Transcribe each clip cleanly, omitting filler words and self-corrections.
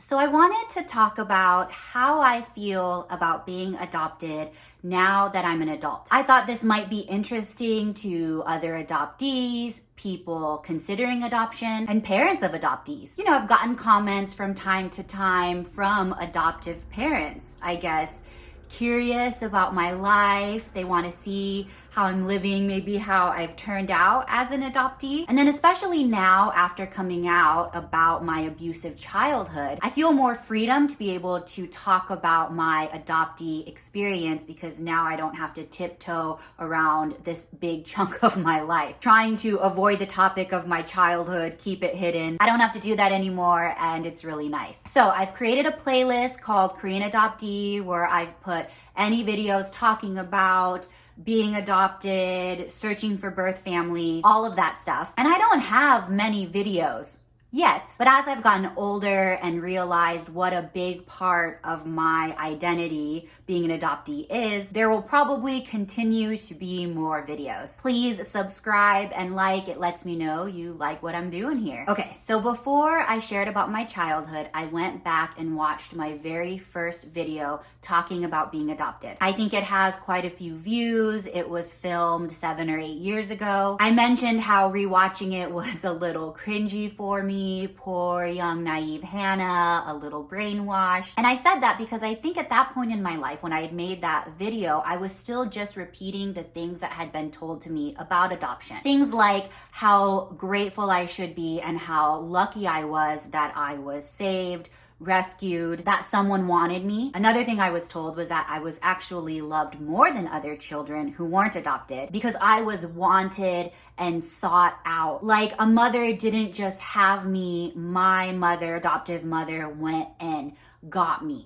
So I wanted to talk about how I feel about being adopted now that I'm an adult. I thought this might be interesting to other adoptees, people considering adoption, and parents of adoptees. You know, I've gotten comments from time to time from adoptive parents, I guess, curious about my life. They want to see how I'm living, maybe how I've turned out as an adoptee. And then especially now, after coming out about my abusive childhood, I feel more freedom to be able to talk about my adoptee experience because now I don't have to tiptoe around this big chunk of my life, trying to avoid the topic of my childhood, keep it hidden. I don't have to do that anymore, and it's really nice. So I've created a playlist called Korean Adoptee where I've put any videos talking about being adopted, searching for birth family, all of that stuff. And I don't have many videos yet, but as I've gotten older and realized what a big part of my identity being an adoptee is, there will probably continue to be more videos. Please subscribe and like, it lets me know you like what I'm doing here. Okay, so before I shared about my childhood, I went back and watched my very first video talking about being adopted. I think it has quite a few views. It was filmed 7 or 8 years ago. I mentioned how rewatching it was a little cringy for me. Poor young naive Hannah, a little brainwashed. And I said that because I think at that point in my life when I had made that video, I was still just repeating the things that had been told to me about adoption. Things like how grateful I should be and how lucky I was that I was saved, rescued, that someone wanted me. Another thing I was told was that I was actually loved more than other children who weren't adopted because I was wanted and sought out. Like a mother didn't just have me, my mother, adoptive mother, went and got me.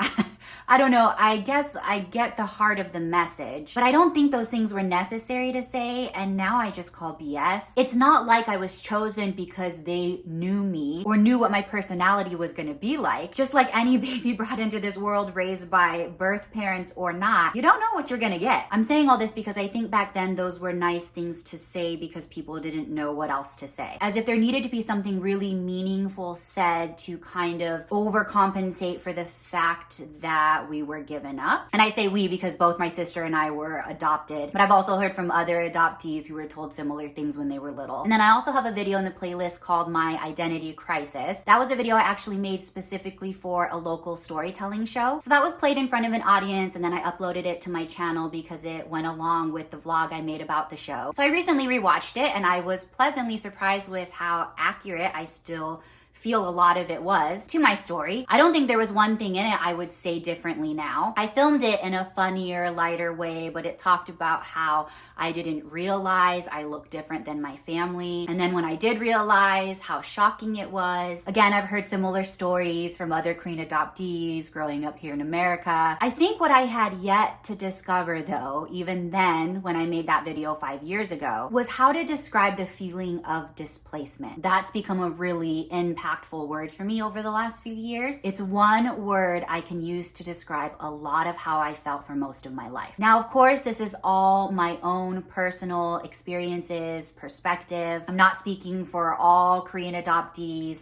I don't know, I guess I get the heart of the message, but I don't think those things were necessary to say, and now I just call BS. It's not like I was chosen because they knew me or knew what my personality was gonna be like. Just like any baby brought into this world raised by birth parents or not, you don't know what you're gonna get. I'm saying all this because I think back then those were nice things to say because people didn't know what else to say. As if there needed to be something really meaningful said to kind of overcompensate for the fact that we were given up. And I say we because both my sister and I were adopted, but I've also heard from other adoptees who were told similar things when they were little. And then I also have a video in the playlist called My Identity Crisis. That was a video I actually made specifically for a local storytelling show. So that was played in front of an audience, and then I uploaded it to my channel because it went along with the vlog I made about the show. So I recently rewatched it and I was pleasantly surprised with how accurate I still feel a lot of it was to my story. I don't think there was one thing in it I would say differently now. I filmed it in a funnier, lighter way, but it talked about how I didn't realize I looked different than my family. And then when I did realize, how shocking it was. Again, I've heard similar stories from other Korean adoptees growing up here in America. I think what I had yet to discover though, even then when I made that video 5 years ago, was how to describe the feeling of displacement. That's become a really impactful word for me over the last few years. It's one word I can use to describe a lot of how I felt for most of my life. Now, of course, this is all my own personal experiences, perspective. I'm not speaking for all Korean adoptees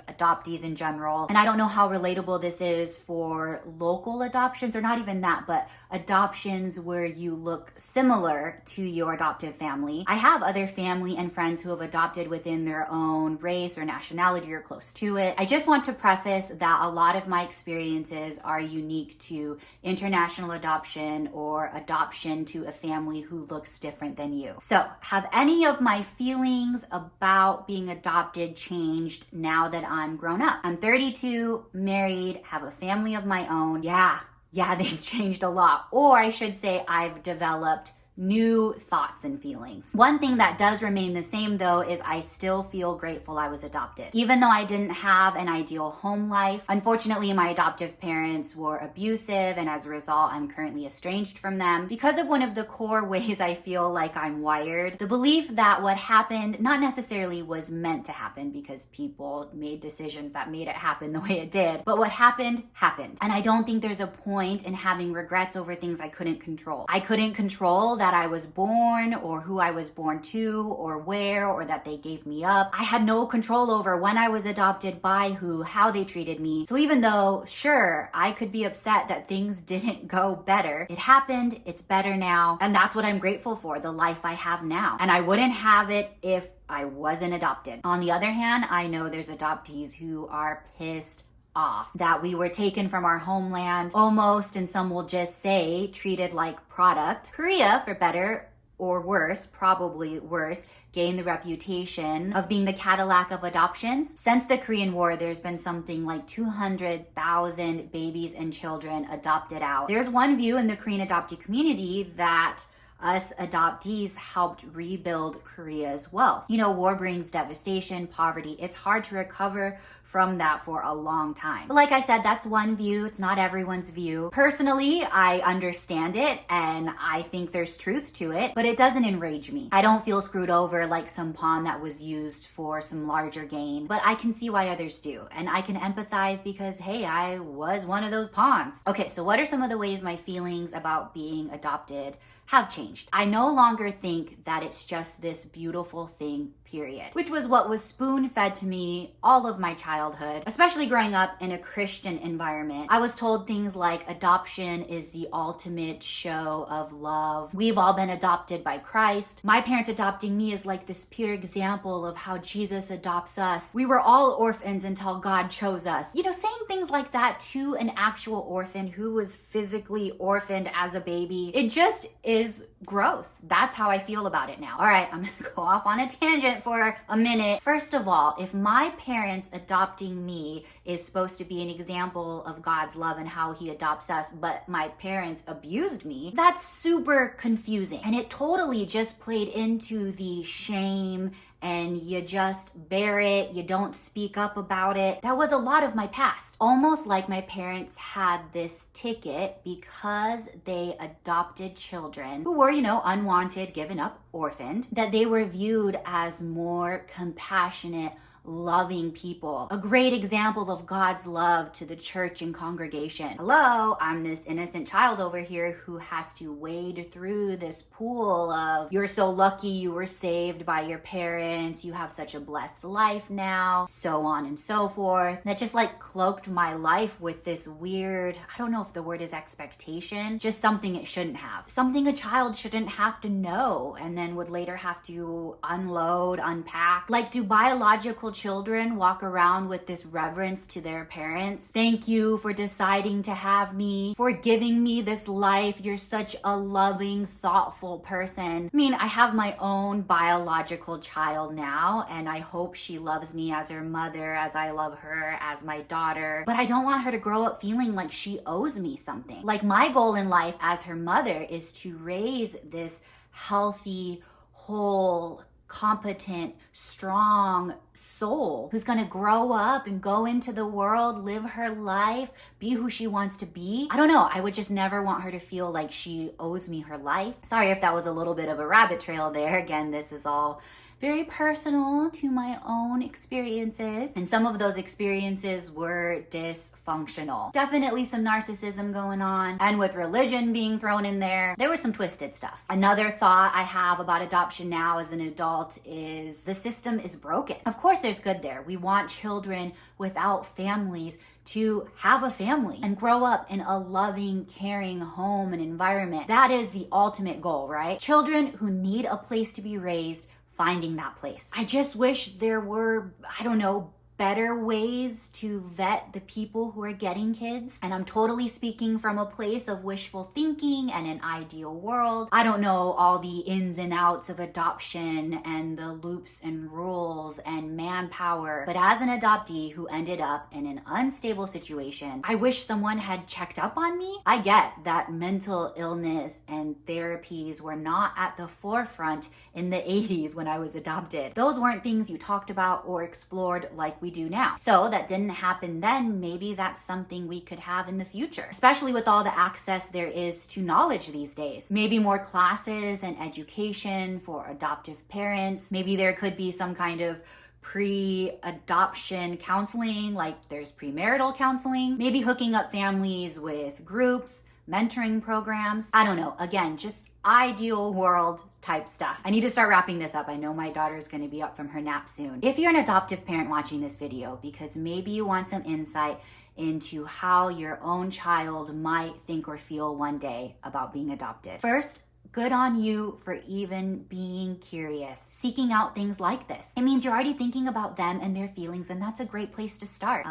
in general. And I don't know how relatable this is for local adoptions, or not even that, but adoptions where you look similar to your adoptive family. I have other family and friends who have adopted within their own race or nationality or close to it. I just want to preface that a lot of my experiences are unique to international adoption or adoption to a family who looks different than you. So, have any of my feelings about being adopted changed now that I'm grown up? I'm 32, married, have a family of my own. Yeah, they've changed a lot. Or I should say I've developed new thoughts and feelings. One thing that does remain the same though is I still feel grateful I was adopted. Even though I didn't have an ideal home life, unfortunately my adoptive parents were abusive, and as a result I'm currently estranged from them because of one of the core ways I feel like I'm wired. The belief that what happened not necessarily was meant to happen because people made decisions that made it happen the way it did, but what happened, happened. And I don't think there's a point in having regrets over things I couldn't control. I couldn't control that that I was born or who I was born to or where or that they gave me up. I had no control over when I was adopted, by who, how they treated me. So even though, sure, I could be upset that things didn't go better, it happened, it's better now, and that's what I'm grateful for, the life I have now. And I wouldn't have it if I wasn't adopted. On the other hand, I know there's adoptees who are pissed off that we were taken from our homeland, almost, and some will just say, treated like product. Korea, for better or worse, probably worse, gained the reputation of being the Cadillac of adoptions. Since the Korean War, there's been something like 200,000 babies and children adopted out. There's one view in the Korean adoptee community that us adoptees helped rebuild Korea's wealth. You know, war brings devastation, poverty. It's hard to recover from that for a long time. But like I said, that's one view. It's not everyone's view. Personally, I understand it and I think there's truth to it, but it doesn't enrage me. I don't feel screwed over like some pawn that was used for some larger gain, but I can see why others do. And I can empathize because, hey, I was one of those pawns. Okay, so what are some of the ways my feelings about being adopted have changed? I no longer think that it's just this beautiful thing, period, which was what was spoon-fed to me all of my childhood, especially growing up in a Christian environment. I was told things like adoption is the ultimate show of love. We've all been adopted by Christ. My parents adopting me is like this pure example of how Jesus adopts us. We were all orphans until God chose us. You know, saying things like that to an actual orphan who was physically orphaned as a baby, it just is gross. That's how I feel about it now. All right, I'm gonna go off on a tangent for a minute. First of all, if my parents adopting me is supposed to be an example of God's love and how he adopts us, but my parents abused me, that's super confusing. And it totally just played into the shame and you just bear it, you don't speak up about it. That was a lot of my past. Almost like my parents had this ticket because they adopted children who were, you know, unwanted, given up, orphaned, that they were viewed as more compassionate, loving people. A great example of God's love to the church and congregation. Hello, I'm this innocent child over here who has to wade through this pool of, you're so lucky you were saved by your parents, you have such a blessed life now, so on and so forth. That just like cloaked my life with this weird, I don't know if the word is expectation, just something it shouldn't have. Something a child shouldn't have to know and then would later have to unload, unpack. Like, do biological children walk around with this reverence to their parents? Thank you for deciding to have me, for giving me this life. You're such a loving, thoughtful person. I mean, I have my own biological child now, and I hope she loves me as her mother, as I love her, as my daughter. But I don't want her to grow up feeling like she owes me something. Like, my goal in life as her mother is to raise this healthy, whole, competent, strong soul who's gonna grow up and go into the world, live her life, be who she wants to be. I don't know, I would just never want her to feel like she owes me her life. Sorry if that was a little bit of a rabbit trail there. Again, this is all very personal to my own experiences. And some of those experiences were dysfunctional. Definitely some narcissism going on. And with religion being thrown in there, there was some twisted stuff. Another thought I have about adoption now as an adult is the system is broken. Of course there's good there. We want children without families to have a family and grow up in a loving, caring home and environment. That is the ultimate goal, right? Children who need a place to be raised, finding that place. I just wish there were, I don't know, better ways to vet the people who are getting kids. And I'm totally speaking from a place of wishful thinking and an ideal world. I don't know all the ins and outs of adoption and the loops and rules and manpower. But as an adoptee who ended up in an unstable situation, I wish someone had checked up on me. I get that mental illness and therapies were not at the forefront in the 80s when I was adopted. Those weren't things you talked about or explored like we do now. So that didn't happen then. Maybe that's something we could have in the future, especially with all the access there is to knowledge these days. Maybe more classes and education for adoptive parents. Maybe there could be some kind of pre-adoption counseling, like there's premarital counseling. Maybe hooking up families with groups, mentoring programs. I don't know. Again, just ideal world type stuff. I need to start wrapping this up. I know my daughter's going to be up from her nap soon. If you're an adoptive parent watching this video, because maybe you want some insight into how your own child might think or feel one day about being adopted. First, good on you for even being curious, seeking out things like this. It means you're already thinking about them and their feelings, and that's a great place to start.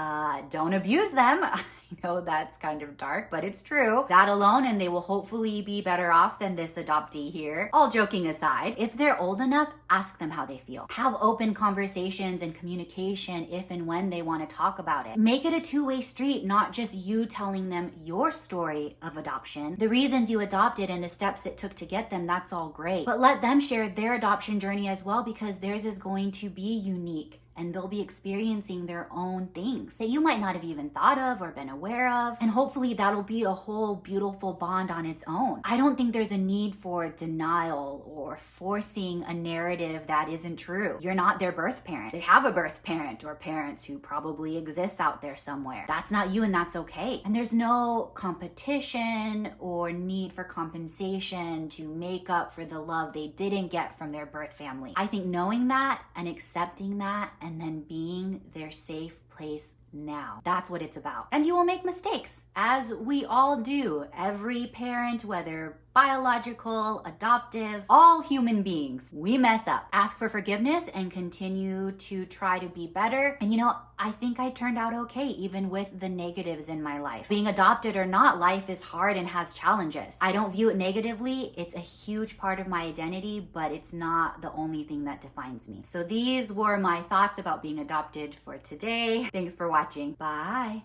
Don't abuse them. I know that's kind of dark, but it's true. That alone, and they will hopefully be better off than this adoptee here. All joking aside, if they're old enough, ask them how they feel. Have open conversations and communication if and when they want to talk about it. Make it a two-way street, not just you telling them your story of adoption, the reasons you adopted and the steps it took to get them. That's all great. But let them share their adoption journey as well, because theirs is going to be unique. And they'll be experiencing their own things that you might not have even thought of or been aware of. And hopefully that'll be a whole beautiful bond on its own. I don't think there's a need for denial or forcing a narrative that isn't true. You're not their birth parent. They have a birth parent or parents who probably exists out there somewhere. That's not you, and that's okay. And there's no competition or need for compensation to make up for the love they didn't get from their birth family. I think knowing that and accepting that and then being their safe place now. That's what it's about. And you will make mistakes, as we all do. Every parent, whether biological, adoptive, all human beings, we mess up. Ask for forgiveness and continue to try to be better. And I think I turned out okay, even with the negatives in my life. Being adopted or not, life is hard and has challenges. I don't view it negatively. It's a huge part of my identity, but it's not the only thing that defines me. So these were my thoughts about being adopted for today. Thanks for watching. Bye.